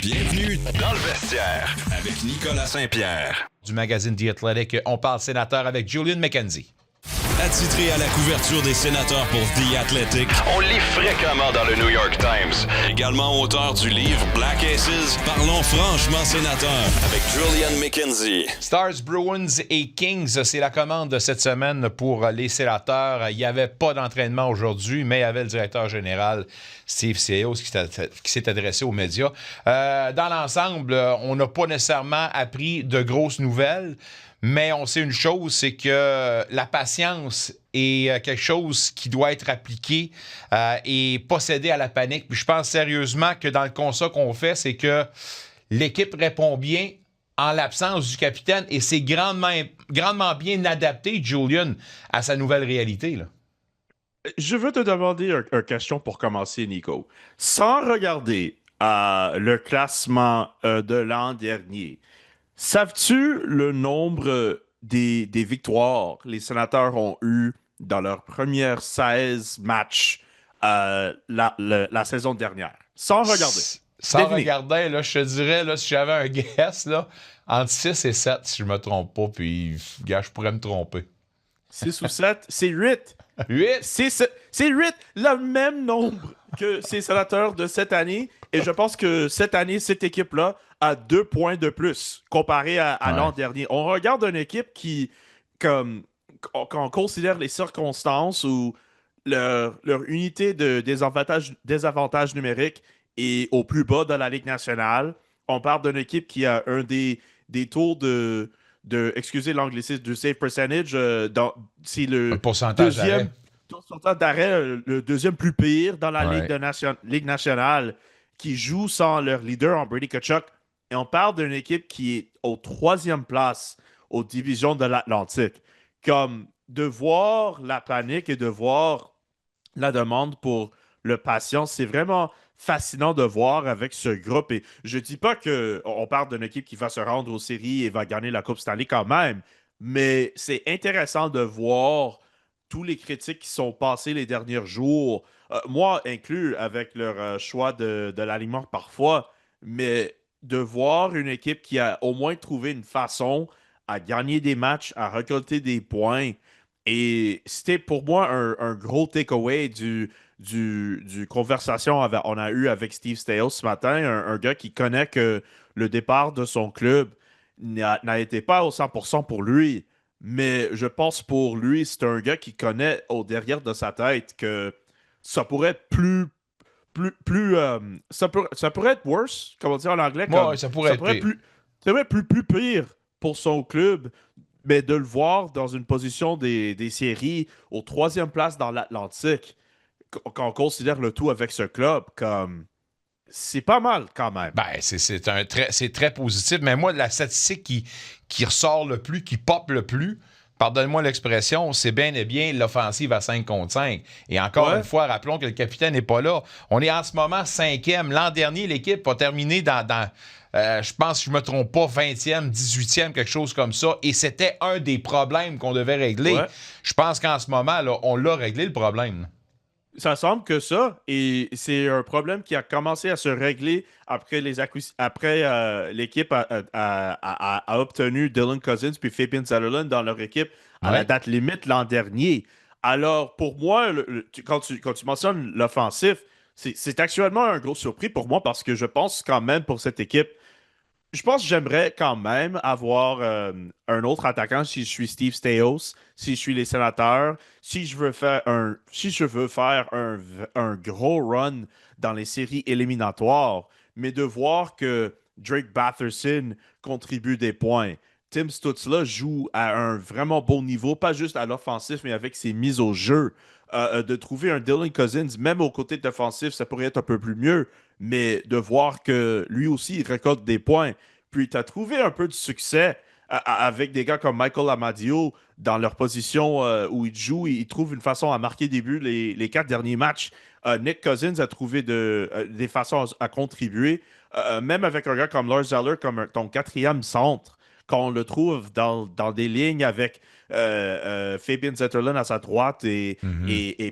Bienvenue dans le vestiaire avec Nicolas Saint-Pierre. Du magazine The Athletic, on parle sénateur avec Julian McKenzie. Attitré à la couverture des sénateurs pour The Athletic, on lit fréquemment dans le New York Times. Également auteur du livre Black Aces, parlons franchement sénateur avec Julian McKenzie. Stars, Bruins et Kings, c'est la commande de cette semaine pour les sénateurs. Il n'y avait pas d'entraînement aujourd'hui, mais il y avait le directeur général Steve Staios qui s'est adressé aux médias. Dans l'ensemble, on n'a pas nécessairement appris de grosses nouvelles. Mais on sait une chose, c'est que la patience est quelque chose qui doit être appliqué et pas céder à la panique. Puis je pense sérieusement que dans le constat qu'on fait, c'est que l'équipe répond bien en l'absence du capitaine et c'est grandement bien adapté, Julian, à sa nouvelle réalité, là. Je veux te demander une question pour commencer, Nico. Sans regarder le classement de l'an dernier, saves-tu le nombre des victoires que les sénateurs ont eu dans leurs premières 16 matchs la saison dernière? Sans regarder. Sans regarder, là, je te dirais, là, si j'avais un guess, là, entre 6 et 7, si je me trompe pas, puis, gars, je pourrais me tromper. 6 ou 7, c'est 8. 8? C'est 8, le même nombre que ces sénateurs de cette année. Et je pense que cette année, cette équipe-là a 2 points de plus comparé à l'an dernier. On regarde une équipe qui, quand on considère les circonstances ou leur unité de désavantage numérique est au plus bas de la Ligue nationale, on parle d'une équipe qui a un des taux de excusez l'anglicisme, du save percentage, c'est le pourcentage d'arrêt, le deuxième plus pire dans la Ligue nationale, qui joue sans leur leader en Brady Tkachuk. Et on parle d'une équipe qui est au 3e place aux divisions de l'Atlantique. Comme de voir la panique et de voir la demande pour le patience, c'est vraiment fascinant de voir avec ce groupe. Et je dis pas qu'on parle d'une équipe qui va se rendre aux séries et va gagner la Coupe Stanley quand même, mais c'est intéressant de voir tous les critiques qui sont passées les derniers jours, moi inclus avec leur choix de l'alignement parfois, mais de voir une équipe qui a au moins trouvé une façon à gagner des matchs, à récolter des points. Et c'était pour moi un gros takeaway du conversation on a eu avec Steve Staios ce matin, un gars qui connaît que le départ de son club n'a été pas au 100% pour lui, mais je pense pour lui, c'est un gars qui connaît au derrière de sa tête que ça pourrait être ça pourrait être worse, comme on dit en anglais. Ça pourrait être plus pire pour son club. Mais de le voir dans une position des séries aux 3e place dans l'Atlantique, quand on considère le tout avec ce club, comme c'est pas mal quand même. Ben, c'est très positif. Mais moi, la statistique qui ressort le plus, qui pop le plus, pardonne-moi l'expression, c'est bien et bien l'offensive à 5 contre 5. Et encore une fois, rappelons que le capitaine n'est pas là. On est en ce moment 5e. L'an dernier, l'équipe a terminé dans je pense, je ne me trompe pas, 20e, 18e, quelque chose comme ça. Et c'était un des problèmes qu'on devait régler. Ouais. Je pense qu'en ce moment, là, on l'a réglé, le problème. Ça semble que ça. Et c'est un problème qui a commencé à se régler après l'équipe a obtenu Dylan Cozens puis Fabian Zetterlund dans leur équipe à la date limite l'an dernier. Alors, pour moi, quand tu mentionnes l'offensif, c'est actuellement un gros surpris pour moi parce que je pense quand même pour cette équipe, je pense que j'aimerais quand même avoir un autre attaquant si je suis Steve Staios, si je suis les Sénateurs, si je veux faire un gros run dans les séries éliminatoires, mais de voir que Drake Batherson contribue des points. Tim Stützle joue à un vraiment bon niveau, pas juste à l'offensif, mais avec ses mises au jeu. De trouver un Dylan Cozens, même au côté défensif, ça pourrait être un peu plus mieux, mais de voir que lui aussi, il récolte des points. Puis tu as trouvé un peu de succès avec des gars comme Michael Amadio dans leur position où ils jouent. Ils trouvent une façon à marquer des buts les 4 derniers matchs. Nick Cousins a trouvé des façons à contribuer. Même avec un gars comme Lars Zeller, comme ton 4e centre, quand on le trouve dans des lignes avec Fabian Zetterlund à sa droite et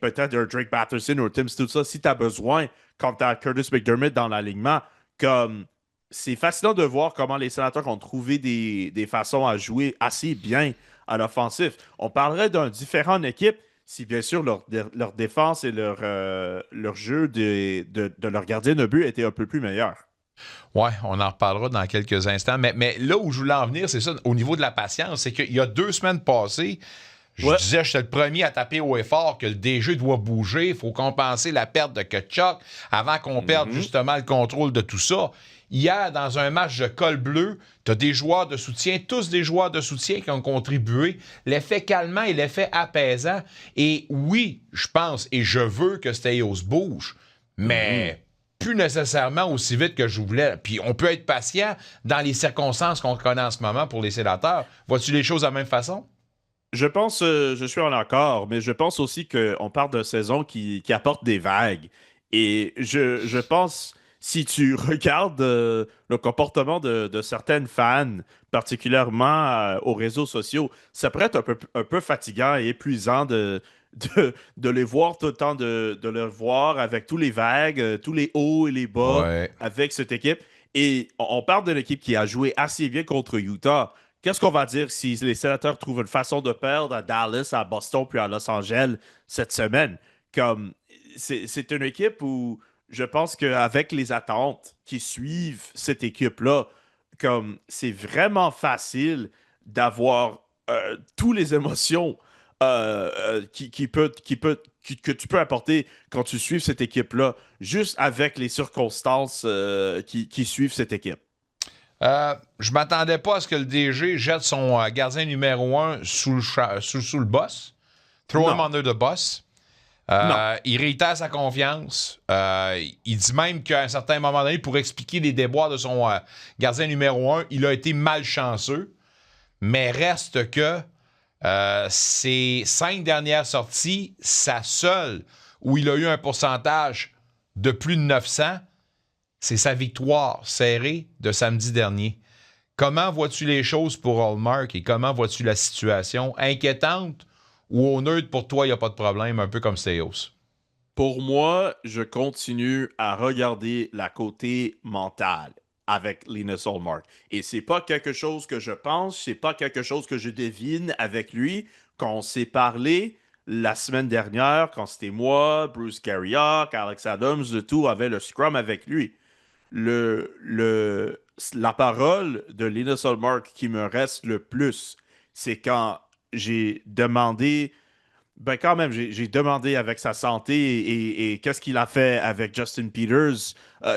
peut-être un Drake Batherson ou un Tim Stützle, si tu as besoin, quand tu as Curtis McDermott dans l'alignement, comme c'est fascinant de voir comment les Sénateurs ont trouvé des façons à jouer assez bien à l'offensif. On parlerait d'un différent en équipe si, bien sûr, leur défense et leur jeu de leur gardien de but était un peu plus meilleur. Ouais, on en reparlera dans quelques instants. Mais là où je voulais en venir, c'est ça, au niveau de la patience, c'est qu'il y a 2 semaines passées, je Ouais. disais, j'étais le premier à taper haut et fort que le DG doit bouger, il faut compenser la perte de Kachuk avant qu'on perde justement le contrôle de tout ça. Hier, dans un match de col bleu, tu as des joueurs de soutien, tous des joueurs de soutien qui ont contribué. L'effet calmant et l'effet apaisant. Et oui, je pense et je veux que Staios bouge, mais plus nécessairement aussi vite que je voulais. Puis on peut être patient dans les circonstances qu'on connaît en ce moment pour les sénateurs. Vois-tu les choses de la même façon? Je pense, je suis en accord, mais je pense aussi qu'on parle d'une saison qui apporte des vagues. Et je pense, si tu regardes le comportement de certaines fans, particulièrement aux réseaux sociaux, ça pourrait être un peu fatigant et épuisant de les voir tout le temps, de les voir avec tous les vagues, tous les hauts et les bas Ouais. avec cette équipe. Et on parle d'une équipe qui a joué assez bien contre Utah. Qu'est-ce qu'on va dire si les Sénateurs trouvent une façon de perdre à Dallas, à Boston puis à Los Angeles cette semaine? Comme c'est une équipe où je pense qu'avec les attentes qui suivent cette équipe-là, comme c'est vraiment facile d'avoir toutes les émotions que tu peux apporter quand tu suives cette équipe-là, juste avec les circonstances qui suivent cette équipe. Je m'attendais pas à ce que le DG jette son gardien numéro 1 sous le boss. Throw him Non. under the bus. Non. Il réitère sa confiance. Il dit même qu'à un certain moment donné, pour expliquer les déboires de son gardien numéro 1, il a été malchanceux. Mais reste que ses 5 dernières sorties, sa seule où il a eu un pourcentage de plus de 900, c'est sa victoire serrée de samedi dernier. Comment vois-tu les choses pour Hallmark et comment vois-tu la situation? Inquiétante ou au neutre pour toi, il n'y a pas de problème, un peu comme Staios? Pour moi, je continue à regarder la côté mentale avec Linus Hallmark. Et c'est pas quelque chose que je pense, c'est pas quelque chose que je devine avec lui. Quand on s'est parlé la semaine dernière, quand c'était moi, Bruce Carriok, Alex Adams, le tout avait le scrum avec lui. La parole de Linus Hallmark qui me reste le plus, c'est quand j'ai demandé ben quand même, j'ai demandé avec sa santé et qu'est-ce qu'il a fait avec Justin Peters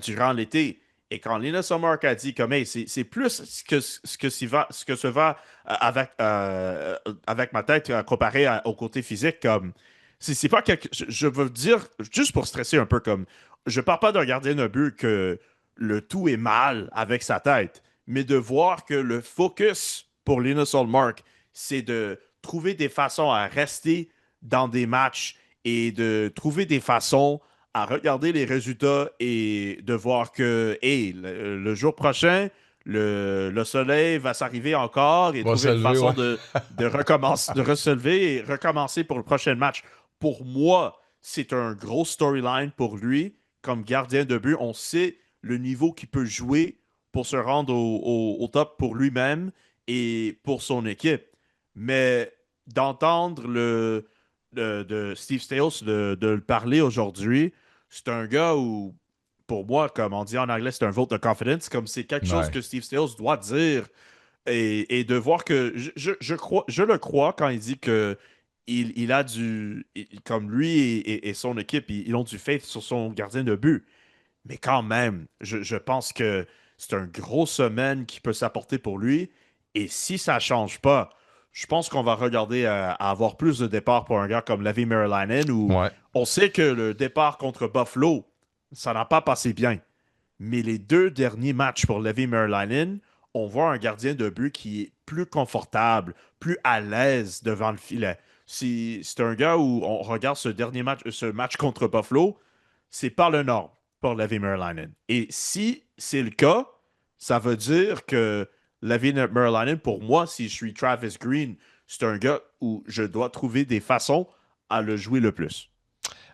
durant l'été. Et quand Linus Hallmark a dit comme hey, c'est plus ce que se va avec ma tête comparé au côté physique, comme c'est pas quelque. Je veux dire, juste pour stresser un peu, comme je parle pas d'un gardien de but que le tout est mal avec sa tête, mais de voir que le focus pour Linus Hallmark, c'est de trouver des façons à rester dans des matchs et de trouver des façons à regarder les résultats et de voir que hey, le jour prochain, le soleil va s'arriver encore et Va trouver se une lever, façon ouais. de recommencer, de relever et recommencer pour le prochain match. Pour moi, c'est un gros storyline pour lui comme gardien de but. On sait le niveau qu'il peut jouer pour se rendre au top pour lui-même et pour son équipe. Mais d'entendre de Steve Staios de le parler aujourd'hui, c'est un gars où, pour moi, comme on dit en anglais, c'est un vote de confidence, comme c'est quelque chose Ouais. que Steve Staios doit dire et de voir que je le crois quand il dit que il a comme lui et son équipe, ils ont du faith sur son gardien de but. Mais quand même, je pense que c'est une grosse semaine qui peut s'apporter pour lui. Et si ça ne change pas, je pense qu'on va regarder à avoir plus de départs pour un gars comme Levi Merlanen, où Ouais. on sait que le départ contre Buffalo, ça n'a pas passé bien. Mais les 2 derniers matchs pour Levi Merlanen, on voit un gardien de but qui est plus confortable, plus à l'aise devant le filet. C'est un gars où on regarde ce match contre Buffalo, c'est pas le nord pour Levi Merlanen. Et si c'est le cas, ça veut dire que Levi Merlanen, pour moi, si je suis Travis Green, c'est un gars où je dois trouver des façons à le jouer le plus.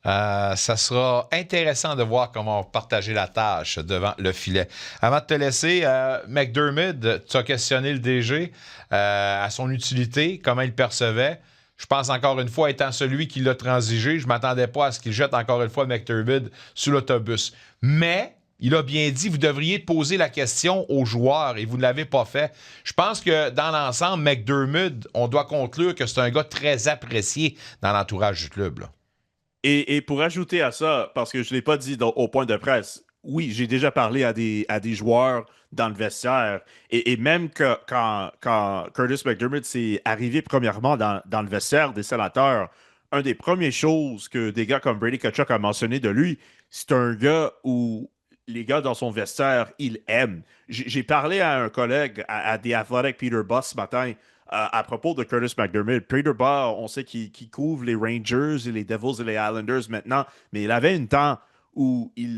Ça sera intéressant de voir comment on va partager la tâche devant le filet. Avant de te laisser, McDermott, tu as questionné le DG à son utilité, comment il le percevait. Je pense encore une fois, étant celui qui l'a transigé, je ne m'attendais pas à ce qu'il jette encore une fois McDermott sur l'autobus. Mais il a bien dit, vous devriez poser la question aux joueurs et vous ne l'avez pas fait. Je pense que dans l'ensemble, McDermott, on doit conclure que c'est un gars très apprécié dans l'entourage du club, là. Et pour ajouter à ça, parce que je ne l'ai pas dit au point de presse, oui, j'ai déjà parlé à des joueurs dans le vestiaire. Et même quand Curtis McDermott s'est arrivé premièrement dans le vestiaire des Sénateurs, une des premières choses que des gars comme Brady Tkachuk a mentionné de lui, c'est un gars où les gars dans son vestiaire, ils aiment. J'ai parlé à un collègue, à The Athletic, Peter Buss, ce matin, à propos de Curtis McDermott. Peter Buss, on sait qu'il couvre les Rangers et les Devils et les Islanders maintenant, mais il avait un temps où il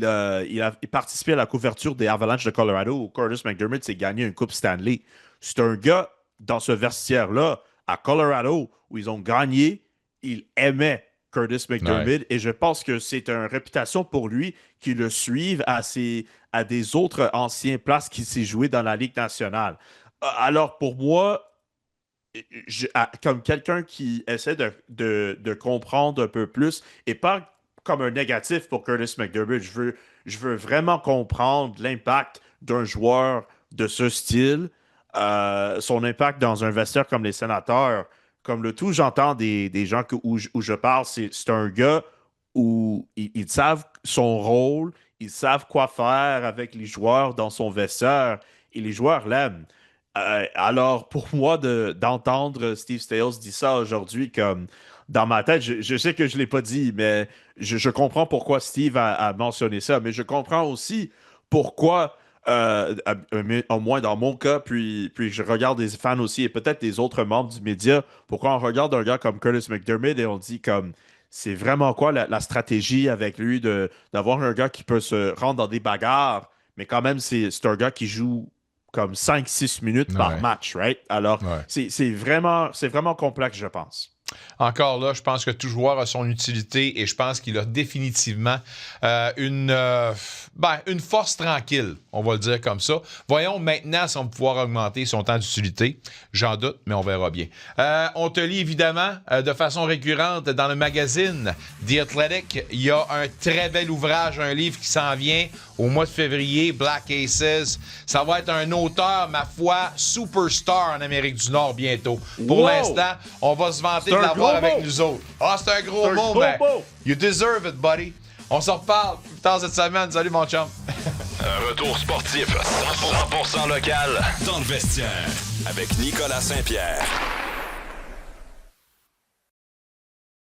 participait à la couverture des Avalanches de Colorado, où Curtis McDermott s'est gagné une Coupe Stanley. C'est un gars, dans ce vestiaire-là, à Colorado, où ils ont gagné, il aimait Curtis McDermott, ouais. Et je pense que c'est une réputation pour lui qui le suivent à des autres anciens places qui s'est joué dans la Ligue nationale. Alors, pour moi, comme quelqu'un qui essaie de comprendre un peu plus, et pas comme un négatif pour Curtis McDermott, je veux vraiment comprendre l'impact d'un joueur de ce style, son impact dans un vestiaire comme les Sénateurs. Comme le tout, j'entends des gens où je parle, c'est un gars où ils savent son rôle, ils savent quoi faire avec les joueurs dans son vestiaire, et les joueurs l'aiment. Alors, pour moi, d'entendre Steve Staios dire ça aujourd'hui, comme dans ma tête, je sais que je ne l'ai pas dit, mais je comprends pourquoi Steve a mentionné ça, mais je comprends aussi pourquoi, au moins dans mon cas, puis je regarde des fans aussi, et peut-être des autres membres du média, pourquoi on regarde un gars comme Curtis McDermott et on dit comme, c'est vraiment quoi la stratégie avec lui d'avoir un gars qui peut se rendre dans des bagarres, mais quand même, c'est un gars qui joue comme 5-6 minutes par match, right? Alors, c'est vraiment complexe, je pense. Encore là, je pense que tout joueur a son utilité et je pense qu'il a définitivement une force tranquille, on va le dire comme ça. Voyons maintenant si on va pouvoir augmenter son temps d'utilité. J'en doute, mais on verra bien. On te lit évidemment de façon récurrente dans le magazine The Athletic. Il y a un très bel ouvrage, un livre qui s'en vient au mois de février, Black Aces. Ça va être un auteur, ma foi, superstar en Amérique du Nord bientôt. Pour l'instant, on va se vanter de l'avoir avec nous autres. Ah, c'est un gros mot, mais you deserve it, buddy. On s'en reparle plus tard cette semaine. Salut, mon chum. Un retour sportif 100% local dans le vestiaire avec Nicolas Saint-Pierre.